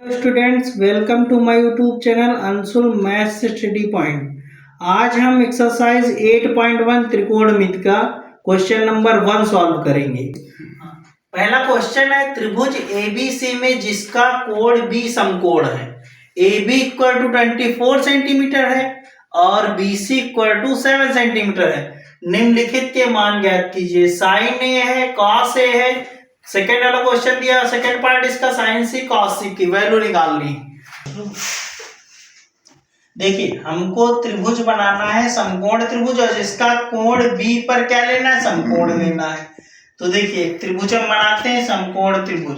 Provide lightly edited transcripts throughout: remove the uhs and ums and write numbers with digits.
Students, welcome to my YouTube channel Anshul maths study point. आज हम exercise 8.1 त्रिकोणमिति का question number 1 solve करेंगे। पहला क्वेश्चन है, त्रिभुज एबीसी में जिसका कोण बी समकोण है, A B equal to 24 centimeter है और B C equal to 7 centimeter है। निम्नलिखित के मान ज्ञात कीजिए। साइन ए है, कॉस ए है। सेकेंड वाला क्वेश्चन दिया, सेकेंड पार्ट इसका साइन सी कॉस सी की वैल्यू निकालनी है। देखिए, हमको त्रिभुज बनाना है, समकोण त्रिभुज, और जिसका कोण बी पर क्या लेना है, समकोण लेना है। तो देखिए, त्रिभुज हम बनाते हैं, समकोण त्रिभुज।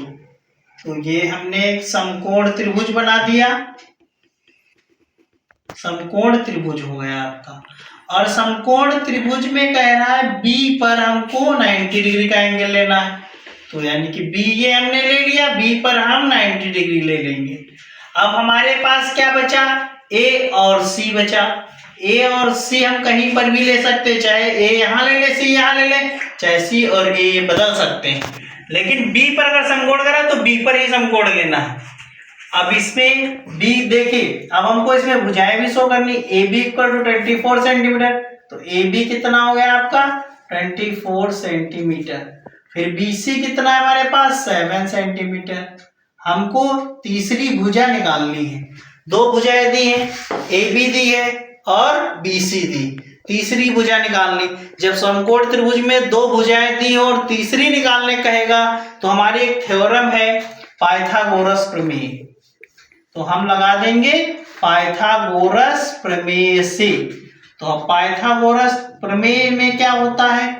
तो ये हमने एक समकोण त्रिभुज बना दिया, समकोण त्रिभुज हो गया आपका। और समकोण त्रिभुज में कह रहा है बी पर हमको 90 डिग्री का एंगल लेना है। तो यानी कि बी ये हमने ले लिया, बी पर हम 90 डिग्री ले लेंगे। अब हमारे पास क्या बचा, ए और सी बचा। ए और सी हम कहीं पर भी ले सकते हैं, चाहे ए यहाँ ले ले, सी यहाँ ले ले, चाहे सी और ए बदल सकते हैं। लेकिन बी पर अगर समकोण करा तो बी पर ही समकोण लेना है। अब इसमें बी देखिए, अब हमको इसमें भुजाएं भी शो करनी। A B equal to 24 centimeter, तो ए बी कितना हो गया आपका 24 सेंटीमीटर। फिर बी सी कितना है हमारे पास 7 सेंटीमीटर। हमको तीसरी भुजा निकालनी है। दो भुजाएं दी हैं, ए बी दी है और बी सी दी। तीसरी भुजा निकालनी। जब समकोण त्रिभुज में दो भुजाएं दी और तीसरी निकालने कहेगा तो हमारी एक थ्योरम है पाइथागोरस प्रमेय। तो हम लगा देंगे पाइथागोरस प्रमेय से। तो अब पाइथागोरस प्रमेय में क्या होता है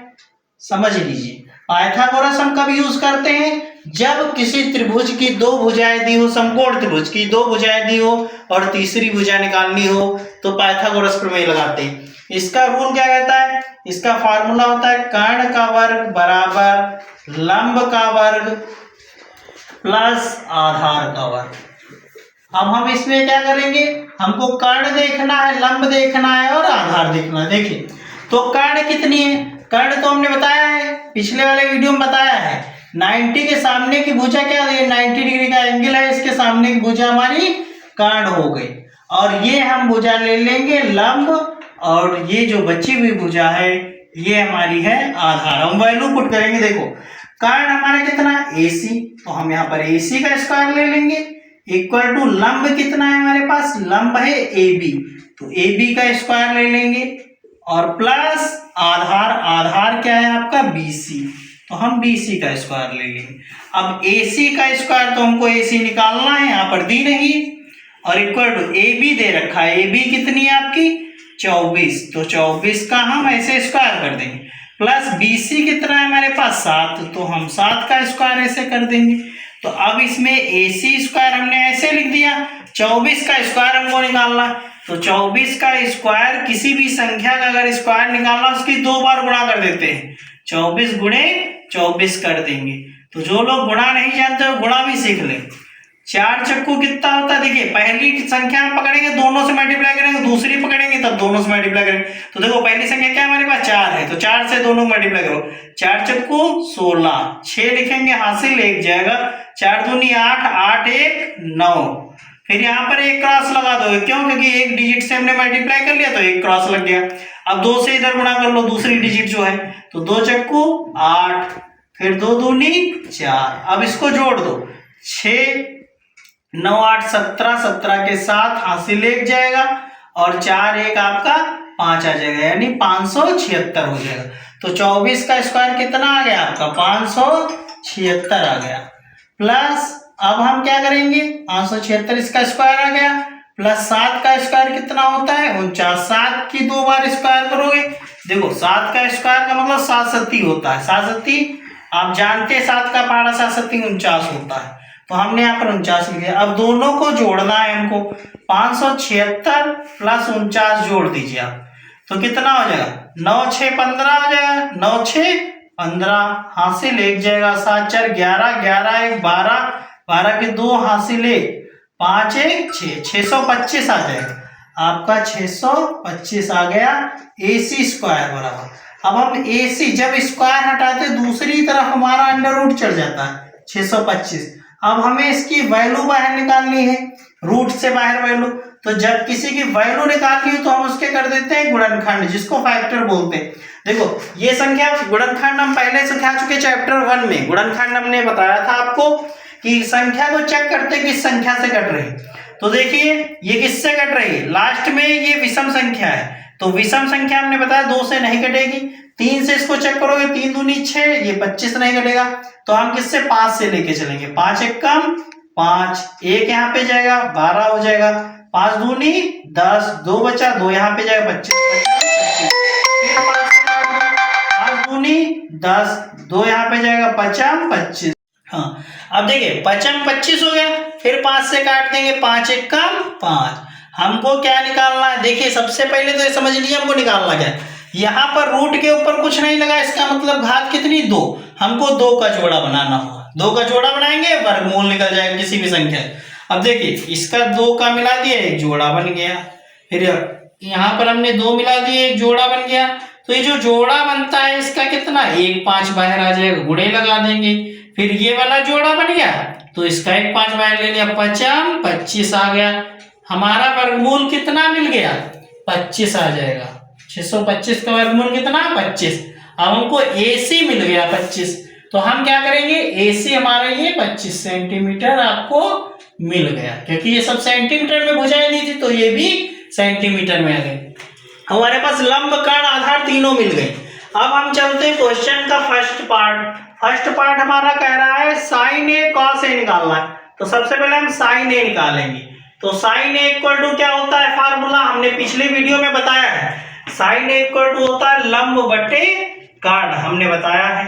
समझ लीजिए। पाइथागोरस हम कब यूज करते हैं, जब किसी त्रिभुज की दो भुजाएं दी हो, समकोण त्रिभुज की दो भुजाएं दी हो और तीसरी भुजा निकालनी हो तो पाइथागोरस प्रमेय लगाते हैं। इसका रूल क्या कहता है, इसका फार्मूला होता है कर्ण का वर्ग बराबर लंब का वर्ग प्लस आधार का वर्ग। अब हम इसमें क्या करेंगे, हमको कर्ण देखना है, लंब देखना है और आधार देखना है। देखिए, तो कर्ण कितनी है, कर्ण तो हमने बताया है, पिछले वाले वीडियो में बताया है। 90 के सामने की भुजा क्या है, 90 डिग्री का एंगल है, इसके सामने की भुजा हमारी कर्ण हो गई। और ये हम भुजा ले लेंगे लंब, और ये जो बची हुई भुजा है ये हमारी है आधार। हम वैल्यू पुट करेंगे। देखो, कर्ण हमारा कितना है AC, तो हम यहाँ पर AC का स्क्वायर ले लेंगे, इक्वल टू लंब कितना है हमारे पास, लंब है AB, तो AB का स्क्वायर ले लेंगे और प्लस आधार, आधार क्या है आपका BC, तो हम BC का स्क्वायर ले लेंगे। अब AC का स्क्वायर तो हमको AC निकालना है, यहाँ पर दी नहीं, और इक्वल टू AB दे रखा है। AB कितनी है आपकी 24, तो 24 का हम ऐसे स्क्वायर कर देंगे, प्लस BC कितना है हमारे पास 7, तो हम 7 का स्क्वायर ऐसे कर देंगे। तो अब इसमें AC स्क्वायर हमने ऐसे लिख दिया, 24 का स्क्वायर हमको निकालना। तो 24 का स्क्वायर, किसी भी संख्या का अगर स्क्वायर निकालना उसकी 2 बार गुणा कर देते हैं, 24 गुणे 24 कर देंगे। तो जो लोग गुणा नहीं जानते वो गुणा भी सीख लें। 4 चक्कू कितना होता है, देखिए पहली संख्या हम पकड़ेंगे दोनों से मल्टीप्लाई करेंगे, दूसरी पकड़ेंगे तब दोनों से मल्टीप्लाई करेंगे। तो देखो पहली संख्या क्या हमारे पास 4 है, तो 4 से दोनों मल्टीप्लाई करो, 4 चक्कू 16, 6 लिखेंगे हासिल 1 जाएगा, 4 दूनी 8, 8 1 9। फिर यहाँ पर एक क्रॉस लगा दो, क्यों, क्योंकि एक डिजिट से हमने मल्टीप्लाई कर लिया तो एक क्रॉस लग गया। अब 2 से इधर गुणा कर लो दूसरी डिजिट जो है, तो 2 चक्कू 8, फिर 2 दूनी 4। अब इसको जोड़ दो, 6 9 8 17, 17 के साथ हासिल 1 जाएगा और 4 1 आपका 5 आ जाएगा, यानी 576 हो जाएगा। तो 24 का स्क्वायर कितना आ गया आपका 576 आ गया। प्लस अब हम क्या करेंगे, 576 इसका स्क्वायर आ गया, प्लस 7 का स्क्वायर कितना होता है 49, 7 की 2 बार स्क्वायर करोगे। देखो 7 का स्क्वायर का मतलब 7 सत्ती होता है, 7 सत्ती आप जानते हैं, 7 का पहाड़ा 7 सत्ती 49 होता है, तो हमने यहाँ पर 49 लिख दिया। अब दोनों को जोड़ना है हमको, 576 प्लस 49 जोड़ दीजिए आप, तो कितना हो जाएगा 9 6 15 हो जाएगा, 9 6 15 हासिल 1 जाएगा, 7 4 11, 11 1 12, 12 के 2 हासिल 1, 5 1 6, 625 आ जाएगा आपका, 625 आ गया AC स्क्वायर बराबर। अब हम AC जब स्क्वायर हटाते दूसरी तरफ हमारा अंडर रूट चढ़ जाता है 625। अब हमें इसकी वैल्यू बाहर निकालनी है, रूट से बाहर वैल्यू। तो जब किसी की वैल्यू निकालनी हो तो हम उसके कर देते हैं गुणनखंड, जिसको फैक्टर बोलते हैं। देखो ये संख्या गुणनखंड हम पहले सिखा चुके चैप्टर 1 में। गुणनखंड हमने बताया था आपको कि संख्या को चेक करते किस संख्या से कट रही। तो देखिए ये किससे कट रही है, लास्ट में ये विषम संख्या है, तो विषम संख्या हमने बताया 2 से नहीं कटेगी। 3 से इसको चेक करोगे, 3 दूनी 6, ये 25 नहीं कटेगा। तो हम किससे 5 से लेके चलेंगे, 5 एक कम 5, 1 यहाँ पे जाएगा 12 हो जाएगा, 5 दूनी 10, 2 बचा 2 यहाँ पे जाएगा 25, 5 दूनी 10, 2 यहाँ पे जाएगा 50, 25। हाँ अब देखिए 55 25 हो गया, फिर 5 से काट देंगे, 5 एक कम 5। हमको क्या निकालना है, देखिए सबसे पहले तो ये समझ लीजिए हमको निकालना क्या है। यहाँ पर रूट के ऊपर कुछ नहीं लगा, इसका मतलब घात कितनी 2, हमको 2 का जोड़ा बनाना होगा। 2 का जोड़ा बनाएंगे वर्गमूल निकल जाएगा किसी भी संख्या। अब देखिए इसका 2 का मिला दिया, एक जोड़ा बन गया। फिर यहाँ पर हमने 2 मिला दिए, एक जोड़ा बन गया। तो ये जो जोड़ा बनता है इसका कितना 1 5 बाहर आ जाएगा, गुणे लगा देंगे। फिर ये वाला जोड़ा बन गया तो इसका 1 5 बाहर ले लिया, 50 25 आ गया। हमारा वर्गमूल कितना मिल गया 25 आ जाएगा। 625 का वर्गमूल कितना 25। अब हमको AC मिल गया 25, तो हम क्या करेंगे AC हमारा ये 25 सेंटीमीटर आपको मिल गया, क्योंकि ये सब सेंटीमीटर में भुजाएं दी थी तो ये भी सेंटीमीटर में आ गई। हमारे पास लंब कर्ण आधार तीनों मिल गए। अब हम चलते हैं क्वेश्चन का फर्स्ट पार्ट। फर्स्ट पार्ट हमारा कह रहा है साइन ए कॉस ए निकालना है। तो सबसे पहले हम साइन ए निकालेंगे। तो साइन ए इक्वल टू क्या होता है, फार्मूला हमने पिछले वीडियो में बताया है। साइन ए इक्वल टू होता है लंब बटे कर्ण, हमने बताया है।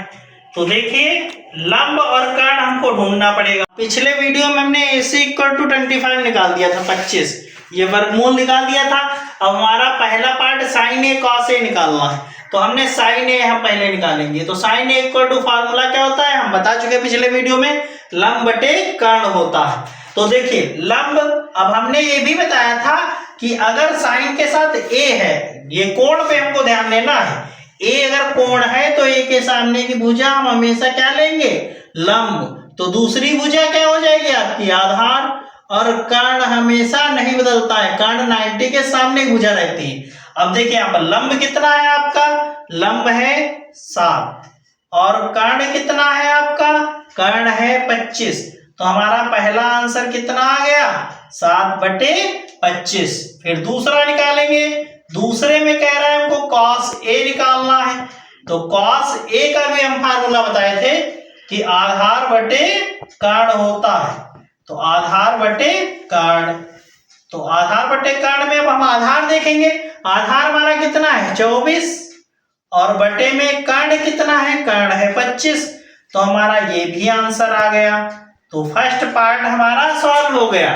तो देखिए लंब और कर्ण हमको ढूंढना पड़ेगा। पिछले वीडियो में हमने AC इक्वल टू 25 निकाल दिया था, 25 ये वर्गमूल निकाल दिया था। अब हमारा पहला part sign A cos A निकालना है, तो हमने साइन ए हम पहले निकालेंगे। तो sine A equal to formula क्या होता है, हम बता चुके पिछले वीडियो में, लंब बटे कर्ण होता है। तो देखिए लंब, अब हमने ये भी बताया था कि अगर साइन के साथ ए है, ये कोण पे हमको ध्यान देना है, ए अगर कोण है तो ए के सामने की भुजा हम हमेशा क्या लेंगे लंब। तो दूसरी भुजा क्या हो जाएगी आपकी आधार। और कर्ण हमेशा नहीं बदलता है, कर्ण 90 के सामने भुजा रहती है। अब देखिए यहाँ पर लंब कितना है आपका, लंब है 7 और कर्ण कितना है आपका, कर्ण है 25। तो हमारा पहला आंसर कितना आ गया 7 बटे 25। फिर दूसरा निकालेंगे, दूसरे में कह रहा है हमको cos a निकालना है। तो cos a का भी हम फार्मूला बताए थे कि आधार बटे कर्ण होता है। तो आधार बटे कर्ण, तो आधार बटे कर्ण में अब हम आधार देखेंगे। आधार हमारा कितना है 24 और बटे में कर्ण कितना है, कर्ण है 25। तो हमारा ये भी आंसर आ गया। तो फर्स्ट पार्ट हमारा सॉल्व हो गया।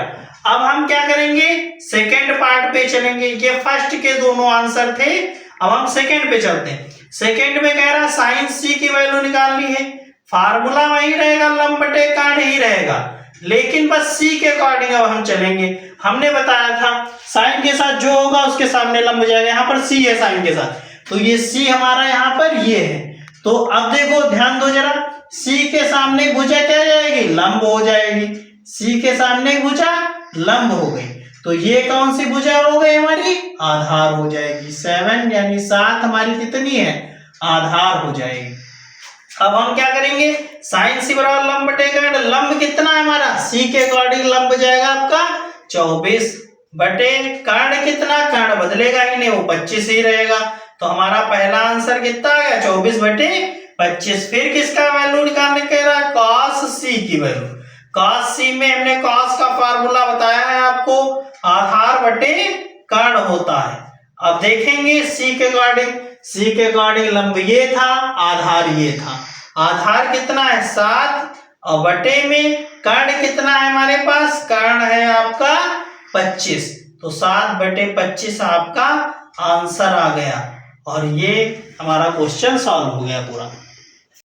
अब हम क्या करेंगे सेकेंड पार्ट पे चलेंगे। ये फर्स्ट के दोनों आंसर थे, अब हम सेकेंड पे चलते हैं। सेकेंड में कह रहा है साइन सी की वैल्यू निकालनी है। फार्मूला वही रहेगा, लंब बटे कर्ण ही रहेगा, लेकिन बस सी के अकॉर्डिंग अब हम चलेंगे। हमने बताया था साइन के साथ जो होगा उसके सामने लंब हो जाएगा। यहाँ पर सी है साइन के साथ, तो ये सी हमारा यहाँ पर ये है। तो अब देखो ध्यान दो जरा, सी के सामने भुजा क्या जाएगी लंब हो जाएगी। सी के सामने भुजा लंब हो गई, तो ये कौन सी भुजा हो गई हमारी, आधार हो जाएगी। 7 यानी 7 हमारी कितनी है, आधार हो जाएगी। अब हम क्या करेंगे साइन सी बराबर लंब बटे कर्ण। लंब कितना है हमारा, सी के अकॉर्डिंग लंब जाएगा आपका 24 बटे कर्ण कितना, कर्ण बदलेगा ही नहीं, वो 25 ही रहेगा। तो हमारा पहला आंसर कितना आ गया 24 बटे 25। फिर किसका वैल्यू निकालने कह रहा है, cos c की वैल्यू। cos c में हमने cos का फार्मूला बताया है आपको, आधार बटे कर्ण होता है। अब देखेंगे c के अकॉर्डिंग लंब ये था, आधार ये था। आधार कितना है 7 और बटे में कर्ण कितना है हमारे पास, कर्ण है आपका 25। तो 7 बटे 25 आपका आंसर आ गया और ये हमारा क्वेश्चन सॉल्व हो गया पूरा।